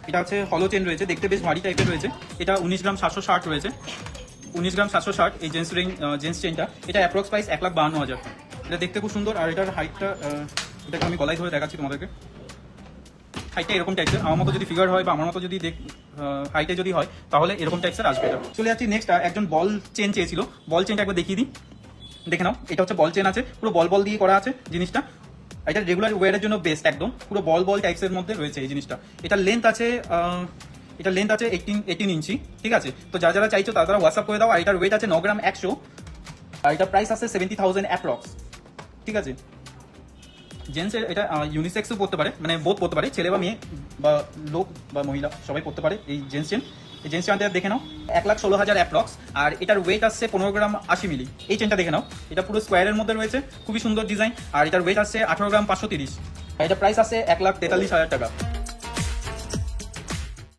এটা হচ্ছে হলো চেন রয়েছে, দেখতে বেশ ভারী টাইপের রয়েছে। এটা 19 গ্রাম 760 রয়েছে, 19 গ্রাম 760 এই জেন্টস চেনটা। এটা অ্যাপ্রক্স প্রাইস 1,52,000। এটা দেখতে খুব সুন্দর। আর এটার হাইটটা, এটাকে আমি গলায় ধরে দেখাচ্ছি তোমাদেরকে। হাইটটা এরকম টাইপের, আমার মতো যদি ফিগার হয় বা আমার মতো যদি হাইটে যদি হয় তাহলে এরকম টাইপের আসবে। এটা চলে যাচ্ছি নেক্সট। একজন বল চেন চেয়েছিল, বল চেনটা একবার দেখিয়ে দিই, দেখে নাও। এটা হচ্ছে বল চেন আছে, পুরো বল বল দিয়ে করা আছে জিনিসটা। এটা রেগুলার ওয়ারের জন্য বেস্ট, একদম পুরো বল বল টাইপসের মধ্যে রয়েছে এই জিনিসটা। এটার লেন্থ আছে, এটা লেন্থ আছে 18 ইঞ্চি, ঠিক আছে। তো যারা যারা চাইছো তারা হোয়াটসঅ্যাপ করে দাও। আর এটার ওয়েট আছে 9 গ্রাম 100। আর এটার প্রাইস আছে 70,000 অ্যাপ্রক্স, ঠিক আছে। জেন্টসের এটা ইউনিসেক্সও পড়তে পারে, মানে বোথ পড়তে পারে, ছেলে বা মেয়ে বা লোক বা মহিলা সবাই পড়তে পারে এই জেন্টস চেন। এই জেন্টস চেনটা দেখে নাও, 1,16,000 অ্যাপ্রক্স। আর এটার ওয়েট আসছে 15 গ্রাম 80 মিলি। এই চেনটা দেখে নাও, এটা পুরো স্কোয়ারের মধ্যে রয়েছে, খুবই সুন্দর ডিজাইন। আর এটার ওয়েট আসছে 18 গ্রাম 530। আর এটা প্রাইস আসছে 1,43,000 টাকা।